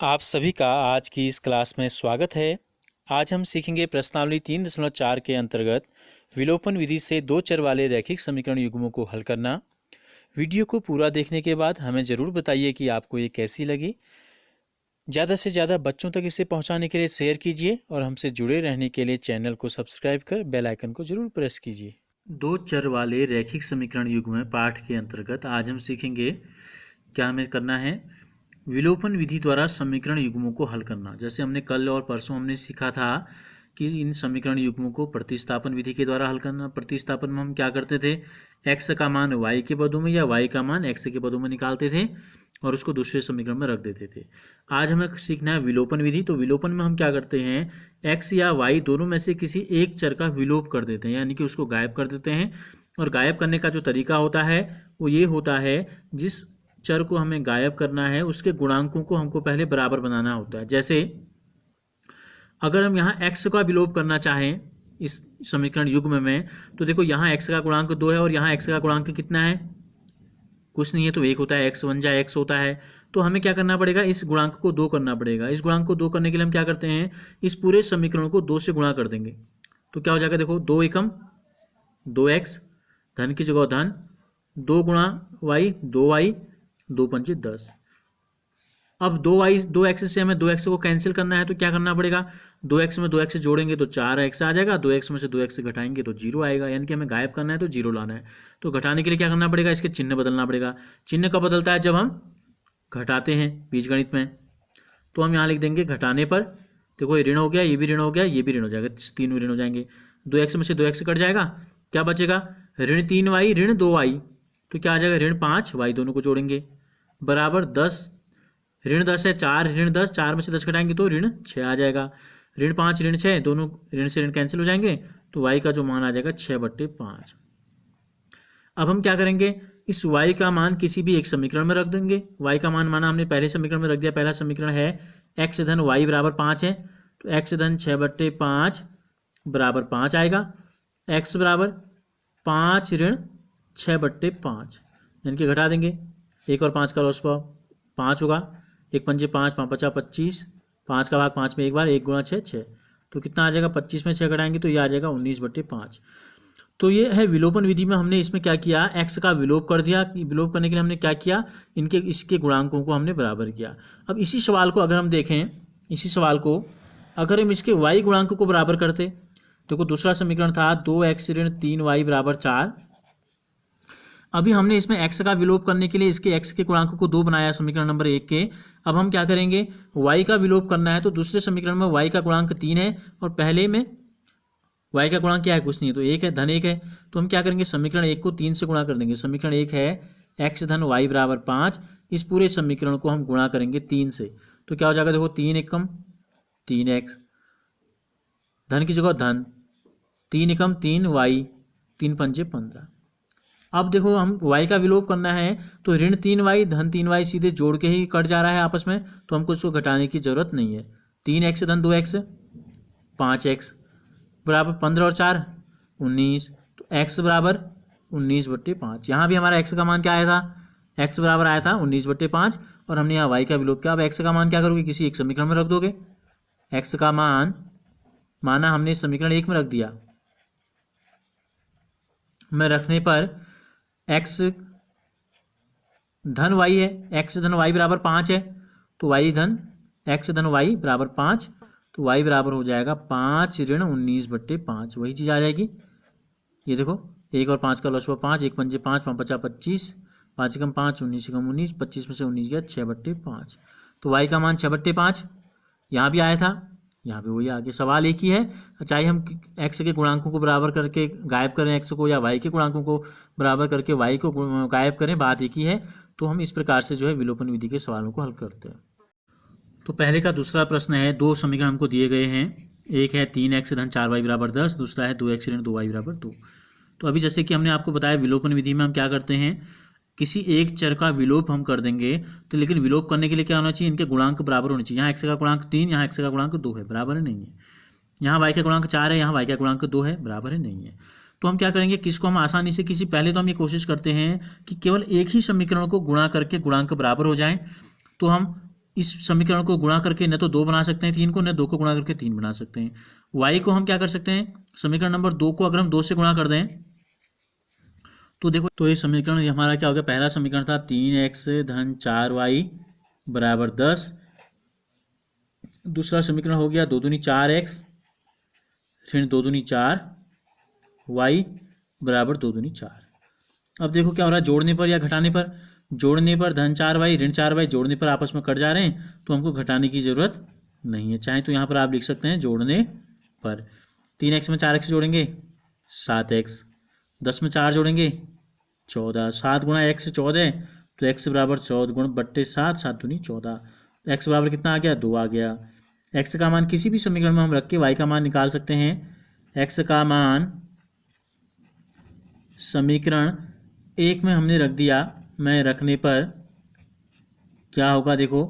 आप सभी का आज की इस क्लास में स्वागत है। आज हम सीखेंगे प्रश्नावली 3.4 के अंतर्गत विलोपन विधि से दो चर वाले रैखिक समीकरण युग्मों को हल करना। वीडियो को पूरा देखने के बाद हमें ज़रूर बताइए कि आपको ये कैसी लगी। ज़्यादा से ज़्यादा बच्चों तक इसे पहुंचाने के लिए शेयर कीजिए और हमसे जुड़े रहने के लिए चैनल को सब्सक्राइब कर बेल आइकन को ज़रूर प्रेस कीजिए। दो चर वाले रैखिक समीकरण युग्म पाठ के अंतर्गत आज हम सीखेंगे क्या हमें करना है, विलोपन विधि द्वारा समीकरण युग्मों को हल करना। जैसे हमने कल और परसों हमने सीखा था कि इन समीकरण युग्मों को प्रतिस्थापन विधि के द्वारा हल करना। प्रतिस्थापन में हम क्या करते थे, x का मान y के पदों में या y का मान x के पदों में निकालते थे और उसको दूसरे समीकरण में रख देते थे। आज हमें सीखना है विलोपन विधि। तो विलोपन में हम क्या करते हैं, x या y दोनों में से किसी एक चर का विलोप कर देते हैं, यानी कि उसको गायब कर देते हैं। और गायब करने का जो तरीका होता है वो ये होता है, जिस चर को हमें गायब करना है उसके गुणांकों को हमको पहले बराबर बनाना होता है। जैसे अगर हम यहाँ x का विलोप करना चाहें इस समीकरण युग्म में, तो देखो यहाँ x का गुणांक 2 है और यहाँ x का गुणांक कितना है, कुछ नहीं है, तो 1 होता है। x 1 जा x होता है। तो हमें क्या करना पड़ेगा, इस गुणांक को 2 करना पड़ेगा। इस गुणांक को 2 करने के लिए हम क्या करते हैं, इस पूरे समीकरण को 2 से गुणा कर देंगे। तो क्या हो जाएगा, देखो 2 एकम 2x, धन की जगह धन, 2 गुणा y 2y, 2 पंचे 10। अब 2x से हमें 2x को कैंसिल करना है, तो क्या करना पड़ेगा, 2x में 2x जोड़ेंगे तो 4x आ जाएगा, 2x में से 2x घटाएंगे तो 0 आएगा, यानी कि हमें गायब करना है तो 0 लाना है। तो घटाने के लिए क्या करना पड़ेगा, इसके चिन्ह बदलना पड़ेगा। चिन्ह कब बदलता है, जब हम घटाते हैं बीजगणित में। तो हम यहाँ लिख देंगे घटाने पर, देखो ये ऋण हो गया, ये भी ऋण हो गया, ये भी ऋण हो जाएगा, तीनों ऋण हो जाएंगे। 2x में से 2x कट जाएगा, क्या बचेगा, ऋण 3y ऋण 2y, तो क्या आ जाएगा, ऋण 5y, दोनों को जोड़ेंगे बराबर 10। ऋण 10 है, 4 ऋण 10, 4 में से 10 घटाएंगे तो ऋण 6 आ जाएगा। ऋण 5 ऋण 6, दोनों ऋण से ऋण कैंसिल हो जाएंगे, तो y का जो मान आ जाएगा 6/5। अब हम क्या करेंगे, इस y का मान किसी भी एक समीकरण में रख देंगे। y का मान माना हमने पहले समीकरण में रख दिया। पहला समीकरण है x धन y बराबर 5 है, तो x धन 6/5 बराबर 5 आएगा। x बराबर 5 ऋण 6/5, यानी कि घटा देंगे, 1 और 5 का लॉस पाव 5 होगा, 1 पंजे 5, 5 पचा 25, 5 का भाग 5 में एक बार, 1 गुणा 6 6, तो कितना आ जाएगा, 25 में 6 घटाएंगे तो ये आ जाएगा 19/5। तो ये है विलोपन विधि में हमने इसमें क्या किया, x का विलोप कर दिया। विलोप करने के लिए हमने क्या किया, इसके गुणांकों को हमने बराबर किया। अब इसी सवाल को अगर हम देखें, इसी सवाल को अगर हम इसके y गुणांक को बराबर करते, देखो दूसरा समीकरण था 2x ऋण 3y बराबर 4। अभी हमने इसमें x का विलोप करने के लिए इसके x के गुणांक को 2 बनाया समीकरण नंबर 1 के। अब हम क्या करेंगे, y का विलोप करना है, तो दूसरे समीकरण में y का गुणांक 3 है और पहले में y का गुणांक क्या है, कुछ नहीं है, तो 1 है, धन 1 है। तो हम क्या करेंगे, समीकरण 1 को 3 से गुणा कर देंगे। समीकरण 1 है x धन y बराबर 5, इस पूरे समीकरण को हम गुणा करेंगे 3 से, तो क्या हो जाएगा, देखो 3 एकम 3x, धन की जगह धन, 3 एकम 3y, 3 पंजे 15। अब देखो हम y का विलोप करना है, तो ऋण 3y धन 3y सीधे जोड़ के ही कट जा रहा है आपस में, तो हमको इसको घटाने की जरूरत नहीं है। 3x धन 2x 5x बराबर 15 और 4 19, तो x बराबर 19/5। यहाँ भी हमारा x का मान क्या आया था, x बराबर आया था 19/5, और हमने यहाँ y का विलोप किया। अब x का मान क्या करोगे, किसी एक समीकरण में रख दोगे। x का मान माना हमने समीकरण 1 में रख दिया, में रखने पर x धन y है, x धन y बराबर 5 है, तो y धन x धन y बराबर 5, तो y बराबर हो जाएगा 5 ऋण 19/5, वही चीज़ आ जाएगी। ये देखो 1 और 5 का लॉस हुआ 5, 1 पंजे 5, 5 पचा 25, 5 एकम 5, 19 एकम 19, 25 में से 19 गया 6/5, तो y का मान 6/5 यहाँ भी आया था, यहाँ पे वही आगे। सवाल एक ही है, चाहे हम x के गुणांकों को बराबर करके गायब करें x को, या y के गुणांकों को बराबर करके y को गायब करें, बात एक ही है। तो हम इस प्रकार से जो है विलोपन विधि के सवालों को हल करते हैं। तो पहले का दूसरा प्रश्न है, दो समीकरण हमको दिए गए हैं। एक है 3x धन 4y बराबर 10, दूसरा है 2x ऋण 2y बराबर 2। तो अभी जैसे कि हमने आपको बताया, विलोपन विधि में हम क्या करते हैं, किसी एक चर का विलोप हम कर देंगे, तो लेकिन विलोप करने के लिए क्या होना चाहिए, इनके गुणांक बराबर होने चाहिए। यहाँ x का गुणांक 3, यहाँ x का गुणांक 2 है, बराबर है, नहीं है। यहाँ y का गुणांक 4 है, यहाँ y का गुणांक 2 है, बराबर है, नहीं है। तो हम क्या करेंगे, किसको हम आसानी से पहले तो हम ये कोशिश करते हैं कि केवल एक ही समीकरण को गुणा करके गुणांक बराबर हो जाएं। तो हम इस समीकरण को गुणा करके न तो 2 बना सकते हैं 3 को, न 2 को गुणा करके 3 बना सकते हैं। y को हम क्या कर सकते हैं, समीकरण नंबर 2 को अगर हम 2 से गुणा कर दें तो देखो, तो ये समीकरण हमारा क्या हो गया, पहला समीकरण था 3x धन 4y बराबर 10। दूसरा समीकरण हो गया 2 दूनी 4x ऋण 2 दूनी 4y बराबर 2 दूनी 4। अब देखो क्या हो रहा है, जोड़ने पर या घटाने पर, जोड़ने पर धन 4y ऋण 4y, जोड़ने पर आपस में कट जा रहे हैं तो हमको घटाने की ज़रूरत नहीं है। चाहे तो यहाँ पर आप लिख सकते हैं जोड़ने पर, 3x में 4x जोड़ेंगे 7x, 10 में 4 जोड़ेंगे 14, 7 गुणा x 14, तो x बराबर 14 गुण बट्टे 7, 7 दूनी 14, x बराबर कितना आ गया, 2 आ गया। x का मान किसी भी समीकरण में हम रख के y का मान निकाल सकते हैं। x का मान समीकरण 1 में हमने रख दिया, मैं रखने पर क्या होगा, देखो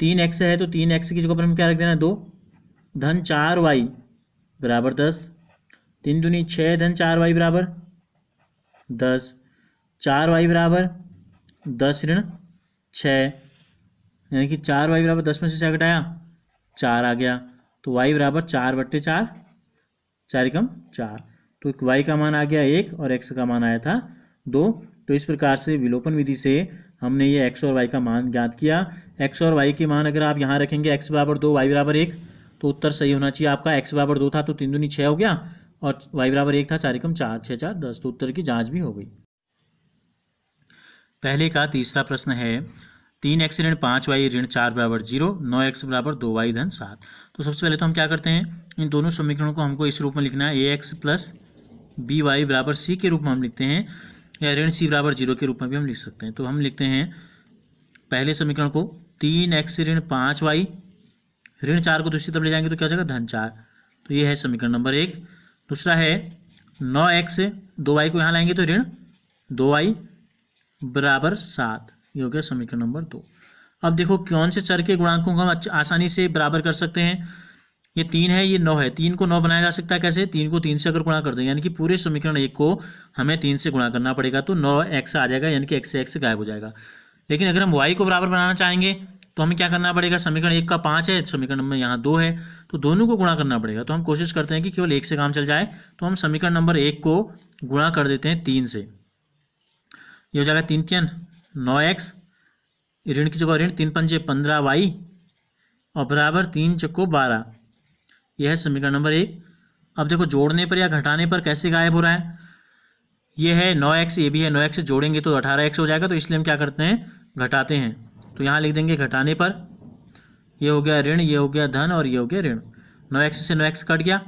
3x है तो 3x की जगह पर हमें क्या रख देना, 2 धन 4y बराबर 10, 3 दूनी 6 धन 4y बराबर 10, 4y बराबर 10 ऋण 6, यानी कि 4y बराबर 10 में से 6 घटाया 4 आ गया, तो y बराबर 4 बट्टे 4, 4 एकम 4, तो y का मान आ गया 1 और x का मान आया था 2। तो इस प्रकार से विलोपन विधि से हमने ये x और y का मान ज्ञात किया। x और y के मान अगर आप यहाँ रखेंगे, x बराबर 2 y बराबर 1, तो उत्तर सही होना चाहिए आपका। x बराबर 2 था तो 3 दूनी 6 हो गया और y बराबर 1 था, 4 एकम 4, 6 4 10, तो उत्तर की जांच भी हो गई। पहले का तीसरा प्रश्न है 3x ऋण 5y ऋण 4 बराबर 0, 9x बराबर 2y धन 7। तो सबसे पहले तो हम क्या करते हैं, इन दोनों समीकरणों को हमको इस रूप में लिखना है, ax प्लस by बराबर c के रूप में हम लिखते हैं, या ऋण c बराबर 0 के रूप में भी हम लिख सकते हैं। तो हम लिखते हैं पहले समीकरण को 3x ऋण 5y ऋण 4 को दूसरी तरफ ले जाएंगे तो क्या हो जाएगा, धन 4, तो ये है समीकरण नंबर 1। दूसरा है 9x 2y को यहाँ लाएंगे तो ऋण 2y बराबर 7, ये हो गया समीकरण नंबर 2। अब देखो कौन से चर के गुणांकों को हम आसानी से बराबर कर सकते हैं, ये 3 है, ये 9 है, 3 को 9 बनाया जा सकता है कैसे, 3 को 3 से अगर गुणा कर दें, यानी कि पूरे समीकरण 1 को हमें 3 से गुणा करना पड़ेगा, तो 9x आ जाएगा, यानी कि x से x गायब हो जाएगा। लेकिन अगर हम y को बराबर बनाना चाहेंगे तो हमें क्या करना पड़ेगा, समीकरण 1 का 5 है, समीकरण नंबर यहाँ 2 है, तो दोनों को गुणा करना पड़ेगा। तो हम कोशिश करते हैं कि केवल 1 से काम चल जाए, तो हम समीकरण नंबर 1 को गुणा कर देते हैं 3 से, ये हो जाएगा 3 3 9x, ऋण की जगह ऋण, 3 पंजे 15y और बराबर 3 चक्को 12, यह है समीकरण नंबर 1। अब देखो जोड़ने पर या घटाने पर कैसे गायब हो रहा है, ये है 9x, ये भी है 9x, जोड़ेंगे तो 18x हो जाएगा, तो इसलिए हम क्या करते हैं, घटाते हैं। तो यहाँ लिख देंगे घटाने पर, ये हो गया ऋण, ये हो गया धन और ये हो गया ऋण, 9x से 9x कट गया,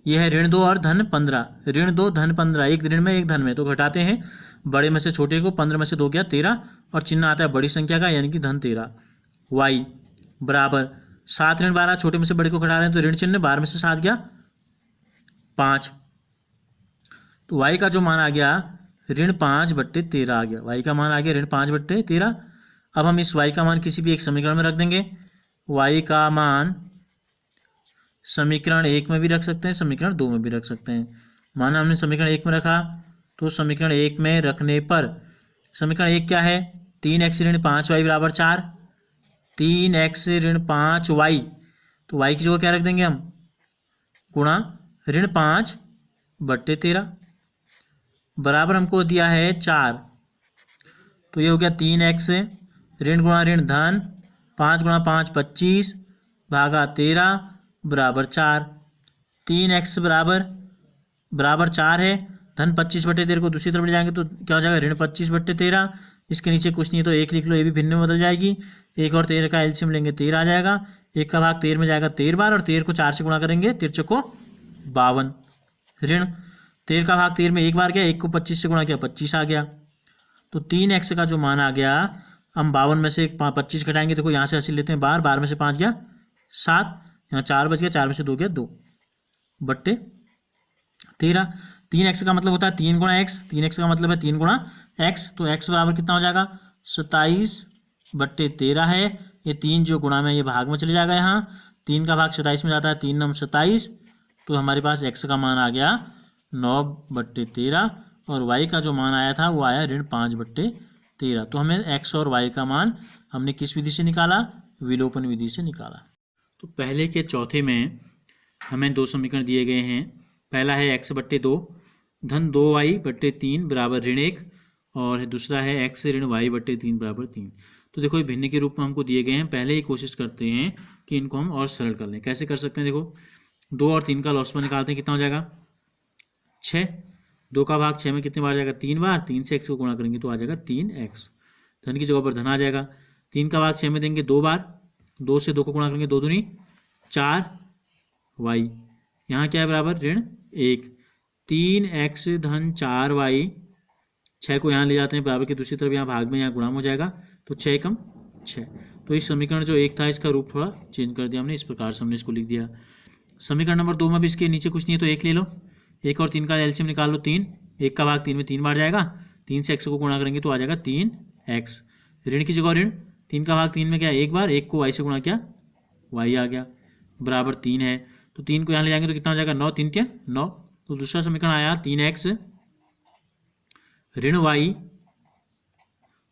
ये है ऋण 2 और धन 15, ऋण 2 धन 15, एक ऋण में एक धन में, तो घटाते हैं बड़े में से छोटे को, 15 में से 2 गया 13 और चिन्ह आता है बड़ी संख्या का, यानी कि धन 13, y बराबर 7 ऋण 12, छोटे में से बड़े को घटा रहे हैं तो ऋण चिन्ह, 12 में से 7 गया 5, तो y का जो मान आ गया ऋण 5 बट्टे 13 आ गया, y का मान आ गया ऋण 5 बट्टे 13। अब हम इस y का मान किसी भी एक समीकरण में रख देंगे, y का मान समीकरण 1 में भी रख सकते हैं, समीकरण 2 में भी रख सकते हैं। माना हमने समीकरण 1 में रखा, तो समीकरण 1 में रखने पर समीकरण 1 क्या है, 3x ऋण 5y बराबर 4, 3x ऋण 5y, तो y की जगह क्या रख देंगे हम, गुणा ऋण 5 बट्टे 13 बराबर हमको दिया है 4, तो ये हो गया 3x ऋण गुणा ऋण धन 5 गुणा 5 25 भागा 13 बराबर 4, 3x बराबर 4 है, धन 25 बट्टे 13 को दूसरी तरफ ले जाएंगे तो क्या हो जाएगा, ऋण 25 बट्टे 13, इसके नीचे कुछ नहीं तो 1 लिख लो, ये भी भिन्न में बदल जाएगी, 1 और 13 का एलसीएम लेंगे 13 आ जाएगा, 1 का भाग 13 में जाएगा 13 बार और 13 को 4 से गुणा करेंगे, 13 को 52, ऋण 13 का भाग 13 में 1 बार गया, 1 को 25 से गुणा किया 25 आ गया, तो 3x का जो मान आ गया, हम 52 में से 25 घटाएंगे, देखो यहाँ से 80 लेते हैं, 12 में से 5 गया 7, यहाँ 4 बच गया, 4 में से 2 गया 2 बट्टे 13, 3x का मतलब होता है 3 गुणा x, 3x का मतलब है 3 गुणा x, तो x बराबर कितना हो जाएगा, 27 बट्टे 13 है, ये 3 जो गुणा में ये भाग में चले जाएगा, यहाँ 3 का भाग 27 में जाता है, 3 9 27, तो हमारे पास x का मान आ गया 9 बट्टे 13 और y का जो मान आया था वो आया ऋण 5 बट्टे 13, तो हमें x और y का मान हमने किस विधि से निकाला? विलोपन विधि से निकाला। तो पहले के चौथे में हमें दो समीकरण दिए गए हैं। पहला है x/2 धन 2y/3 बराबर ऋण 1 और दूसरा है x ऋण y/3 बराबर 3। तो देखो ये भिन्न के रूप में हमको दिए गए हैं। पहले ही कोशिश करते हैं कि इनको हम और सरल कर लें। कैसे कर सकते हैं? देखो 2 और 3 का लॉस पर निकालते हैं, कितना हो जाएगा? 6। 2 का भाग 6 में कितने बार जाएगा? 3 बार। 3 से x को गुणा करेंगे तो आ जाएगा 3x। धन की जगह पर धन आ जाएगा। 3 का भाग 6 में देंगे 2 बार। 2 से 2 को गुणा करेंगे 2 दूनी 4y। यहाँ क्या है? बराबर ऋण 1। 3x धन 4y। 6 को यहाँ ले जाते हैं बराबर की दूसरी तरफ, यहाँ भाग में यहाँ गुणा हो जाएगा तो 6 कम 6। तो इस समीकरण जो एक था इसका रूप थोड़ा चेंज कर दिया हमने, इस प्रकार से हमने इसको लिख दिया। समीकरण नंबर 2 में भी इसके नीचे कुछ नहीं है तो 1 ले लो। 1 और 3 का एलसीएम निकाल लो 3। 1 का भाग 3 में 3 बार जाएगा। 3 से x को गुणा करेंगे तो आ जाएगा 3x। ऋण की जगह ऋण, 3 का भाग 3 में क्या? 1 बार। 1 को y से गुणा किया, y आ गया बराबर 3 है। तो 3 को यहाँ ले जाएंगे तो कितना हो जाएगा? 9 3 क्या? 9। तो दूसरा समीकरण आया 3x ऋण y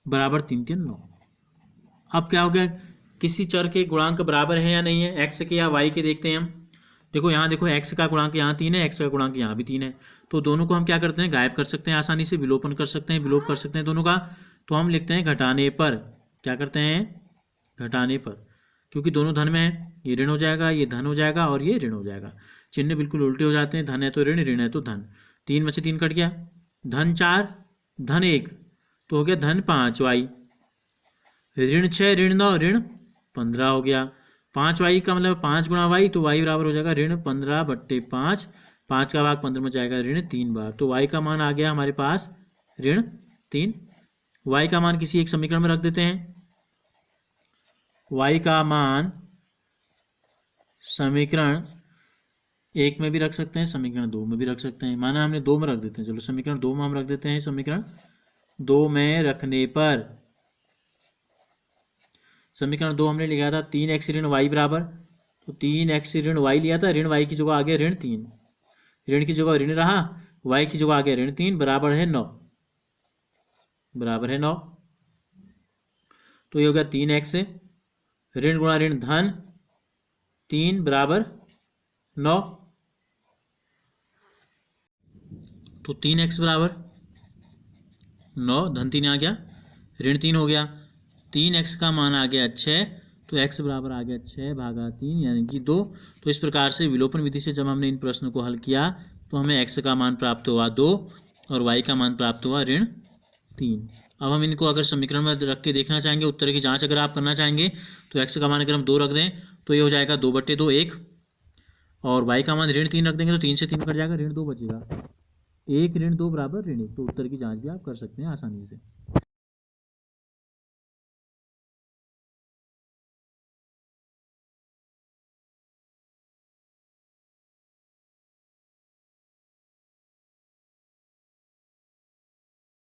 बराबर 3 3 9। अब क्या हो गया? किसी चर के गुणांक बराबर है या नहीं है, x के या y के, देखते हैं हम। देखो यहाँ देखो x का गुणांक यहाँ 3 है, x का गुणांक यहाँ भी 3 है। तो दोनों को हम क्या करते हैं? गायब कर सकते हैं आसानी से, विलोपन कर सकते हैं, विलोप कर सकते हैं दोनों का। तो हम लिखते हैं घटाने पर। क्या करते हैं? घटाने पर, क्योंकि दोनों धन में है। ये ऋण हो जाएगा, ये धन हो जाएगा और ये ऋण हो जाएगा। चिन्ह बिल्कुल उल्टे हो जाते हैं। धन है तो ऋण, ऋण है तो धन। 3 में से 3 कट गया। धन 4 धन 1 तो हो गया धन 5y। ऋण 6 ऋण 9 ऋण 15 हो गया। 5y का मतलब 5 गुणा y, तो y बराबर हो जाएगा ऋण 15/5। 5 का भाग 15 में जाएगा ऋण 3 बार। तो y का मान आ गया हमारे पास ऋण 3। y का मान किसी एक समीकरण में रख देते हैं। y का मान समीकरण 1 में भी रख सकते हैं, समीकरण 2 में भी रख सकते हैं। माना हमने 2 में रख देते हैं। चलो समीकरण 2 में हम रख देते हैं। समीकरण 2 में रखने पर समीकरण 2 हमने लिखा था 3x ऋण y बराबर, तो 3x ऋण y लिया था। ऋण y की जगह आ गया ऋण 3। ऋण की जगह ऋण रहा, y की जगह आ गया ऋण 3 बराबर है 9। बराबर है 9। तो ये हो गया 3x ऋण गुणा ऋण धन 3 बराबर 9। तो 3x बराबर 9, धन 3 आ गया, ऋण 3 हो गया। 3x का मान आ गया 6, तो x बराबर आ गया 6/3 यानी कि 2। तो इस प्रकार से विलोपन विधि से जब हमने इन प्रश्नों को हल किया तो हमें x का मान प्राप्त हुआ 2 और y का मान प्राप्त हुआ ऋण 3। अब हम इनको अगर समीकरण में रख के देखना चाहेंगे, उत्तर की जांच अगर आप करना चाहेंगे, तो x का मान अगर हम 2 रख दें तो ये हो जाएगा 2/2 1, और y का मान ऋण 3 रख देंगे तो 3 से 3 कट जाएगा, ऋण 2 बचेगा। 1 ऋण 2 बराबर ऋण 1। तो उत्तर की जांच भी आप कर सकते हैं आसानी से।